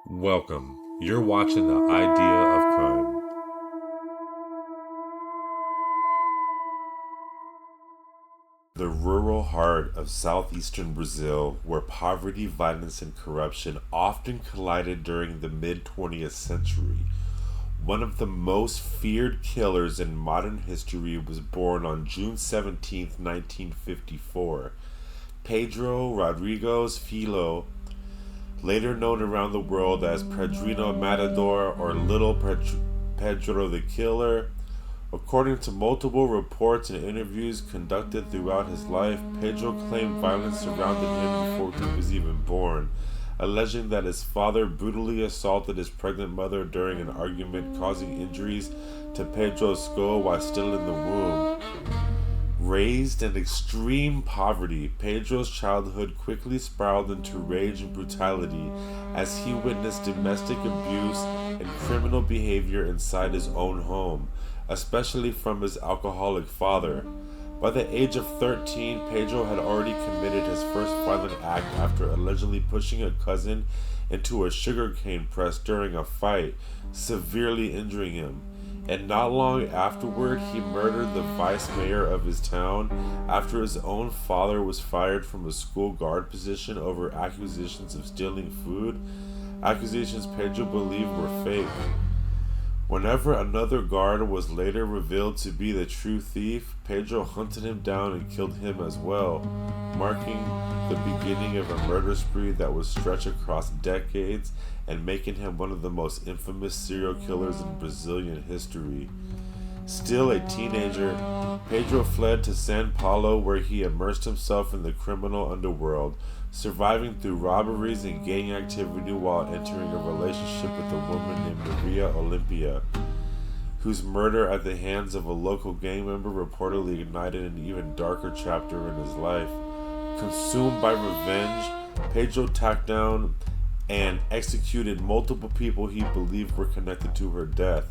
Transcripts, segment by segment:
Welcome. You're watching the EyeDea of Crime. The rural heart of southeastern Brazil, where poverty, violence, and corruption often collided during the mid-20th century. One of the most feared killers in modern history was born on June 17, 1954. Pedro Rodrigues Filho, later known around the world as Pedrinho Matador or Little Pedro the Killer. According to multiple reports and interviews conducted throughout his life, Pedro claimed violence surrounded him before he was even born, alleging that his father brutally assaulted his pregnant mother during an argument, causing injuries to Pedro's skull while still in the womb. Raised in extreme poverty, Pedro's childhood quickly spiraled into rage and brutality as he witnessed domestic abuse and criminal behavior inside his own home, especially from his alcoholic father. By the age of 13, Pedro had already committed his first violent act after allegedly pushing a cousin into a sugarcane press during a fight, severely injuring him. And not long afterward, he murdered the vice mayor of his town after his own father was fired from a school guard position over accusations of stealing food, accusations Pedro believed were fake. Whenever another guard was later revealed to be the true thief, Pedro hunted him down and killed him as well, marking the beginning of a murder spree that would stretch across decades and making him one of the most infamous serial killers in Brazilian history. Still a teenager, Pedro fled to São Paulo where he immersed himself in the criminal underworld, surviving through robberies and gang activity while entering a relationship with a woman named Maria Olympia, whose murder at the hands of a local gang member reportedly ignited an even darker chapter in his life. Consumed by revenge, Pedro tracked down and executed multiple people he believed were connected to her death,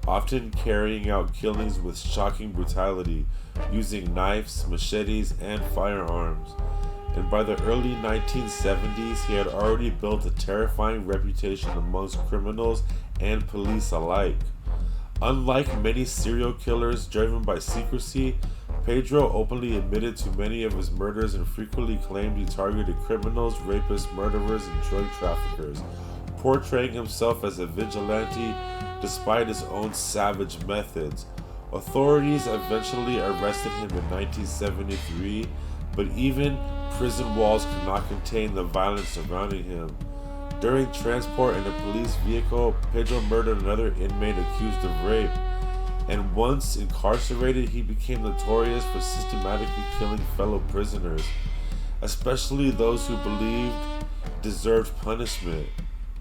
often carrying out killings with shocking brutality, using knives, machetes, and firearms. And by the early 1970s, he had already built a terrifying reputation amongst criminals and police alike. Unlike many serial killers driven by secrecy, Pedro openly admitted to many of his murders and frequently claimed he targeted criminals, rapists, murderers, and drug traffickers, portraying himself as a vigilante despite his own savage methods. Authorities eventually arrested him in 1973, but even prison walls could not contain the violence surrounding him. During transport in a police vehicle, Pedro murdered another inmate accused of rape, and once incarcerated, he became notorious for systematically killing fellow prisoners, especially those who believed deserved punishment.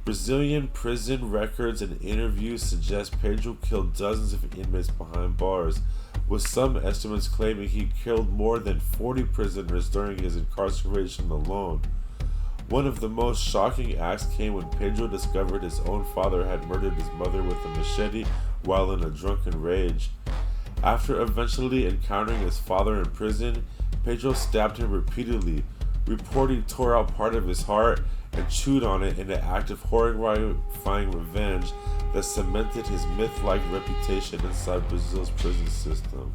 Brazilian prison records and interviews suggest Pedro killed dozens of inmates behind bars, with some estimates claiming he killed more than 40 prisoners during his incarceration alone. One of the most shocking acts came when Pedro discovered his own father had murdered his mother with a machete while in a drunken rage. After eventually encountering his father in prison, Pedro stabbed him repeatedly, reportedly tore out part of his heart and chewed on it in an act of horrifying revenge that cemented his myth-like reputation inside Brazil's prison system.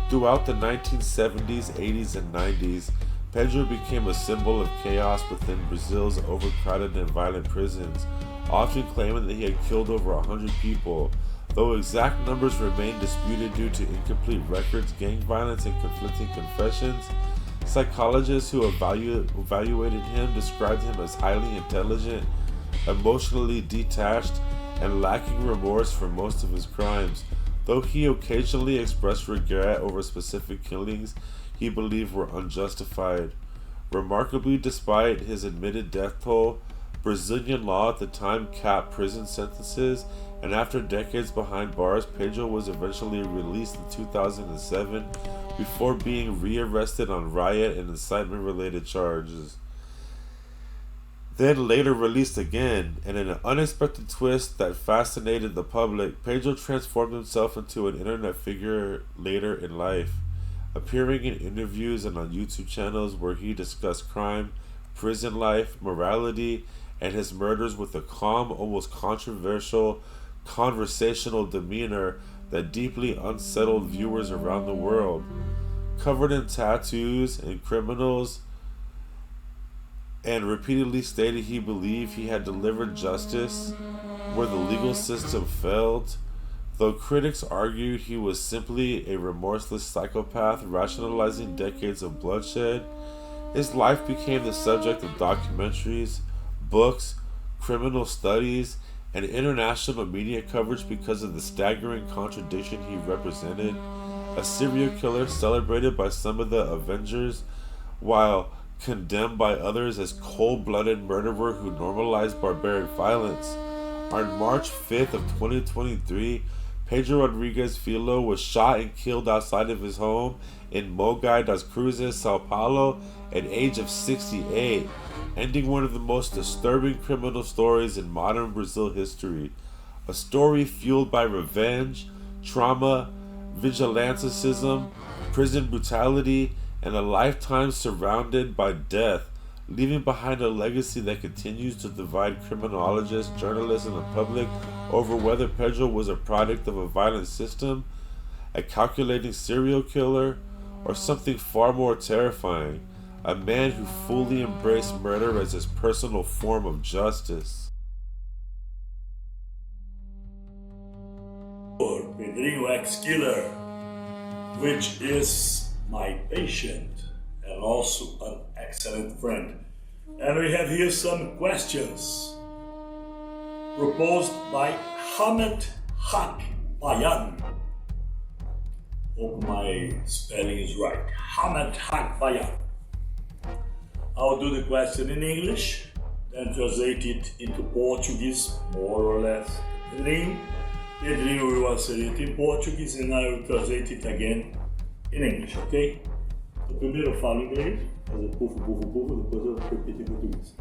Throughout the 1970s, 80s, and 90s, Pedro became a symbol of chaos within Brazil's overcrowded and violent prisons, often claiming that he had killed over 100 people. Though exact numbers remain disputed due to incomplete records, gang violence, and conflicting confessions, psychologists who evaluated him described him as highly intelligent, emotionally detached, and lacking remorse for most of his crimes. Though he occasionally expressed regret over specific killings he believed were unjustified. Remarkably, despite his admitted death toll, Brazilian law at the time capped prison sentences, and after decades behind bars, Pedro was eventually released in 2007 before being rearrested on riot and incitement-related charges. Then later released again, and in an unexpected twist that fascinated the public, Pedro transformed himself into an internet figure later in life, appearing in interviews and on YouTube channels where he discussed crime, prison life, morality, and his murders with a calm, almost controversial, conversational demeanor that deeply unsettled viewers around the world. Covered in tattoos and criminals, and repeatedly stated he believed he had delivered justice where the legal system failed, though critics argued he was simply a remorseless psychopath rationalizing decades of bloodshed. His life became the subject of documentaries, books, criminal studies, and international media coverage because of the staggering contradiction he represented. A serial killer celebrated by some of the Avengers, while condemned by others as cold-blooded murderer who normalized barbaric violence. On March 5th of 2023, Pedro Rodrigues Filho was shot and killed outside of his home in Mogi das Cruzes, Sao Paulo, at the age of 68, ending one of the most disturbing criminal stories in modern Brazil history. A story fueled by revenge, trauma, vigilantism, prison brutality, and a lifetime surrounded by death, leaving behind a legacy that continues to divide criminologists, journalists, and the public over whether Pedro was a product of a violent system, a calculating serial killer, or something far more terrifying, a man who fully embraced murder as his personal form of justice. Pedrinho ex-killer, which is my patient and also an excellent friend. And we have here some questions proposed by Hamet Hak Bayan. Hope my spelling is right. Hamet Hak Bayan. I'll do the question in English, then translate it into Portuguese, more or less. Pedrinho will answer it in Portuguese and I will translate it again in English, ok? Então, primeiro eu falo em inglês, fazer pufo, depois eu repito em português.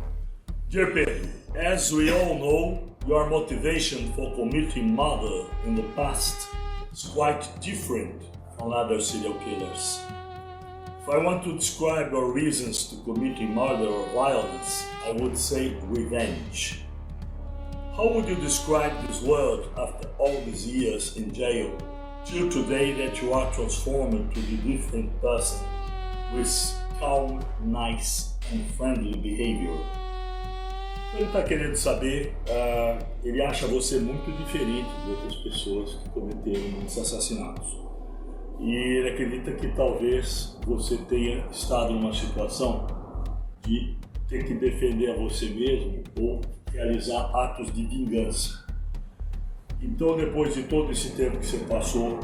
Dear Pedro, as we all know, your motivation for committing murder in the past is quite different from other serial killers. If I want to describe your reasons to committing murder or violence, I would say revenge. How would you describe this word after all these years in jail, till today that you are transformed to the different person with calm, nice and friendly behavior? Ele está querendo saber, ele acha você muito diferente de outras pessoas que cometeram esses assassinatos. E ele acredita que talvez você tenha estado numa situação de ter que defender a você mesmo ou realizar atos de vingança. Então, depois de todo esse tempo que você passou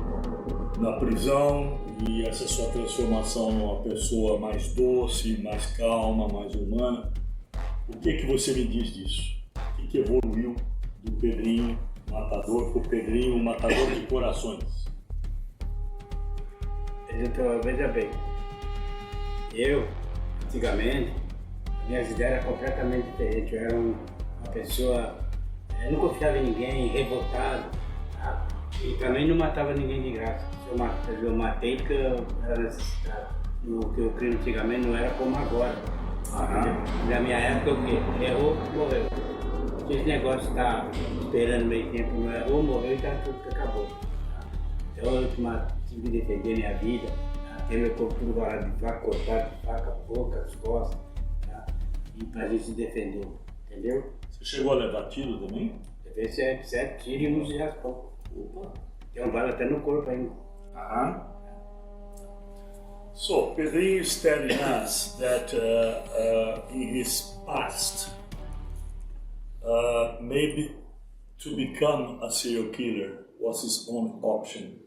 na prisão e essa sua transformação numa pessoa mais doce, mais calma, mais humana, o que você me diz disso? O que evoluiu do Pedrinho matador para o Pedrinho matador de corações? Então, veja bem, eu, antigamente, minhas ideias eram completamente diferentes. Eu era uma pessoa, eu não confiava em ninguém, revoltado, tá? E também não matava ninguém de graça. Eu matei porque eu era necessitado. O que eu crime antigamente não era como agora. Na minha época, o quê? Errou, morreu. Se esse negócio está esperando meio tempo, não errou, morreu e tá tudo que acabou. Então eu tive que defender minha vida, ter meu corpo tudo guardado de faca, cortado de faca, boca, as costas, tá? E pra gente se defender, entendeu? Você chegou a levar tiro também? Levei 7 tiros e uns de raspão. Opa, tem bala até no corpo ainda. So, Pedrinho is telling us that in his past, maybe to become a serial killer was his only option.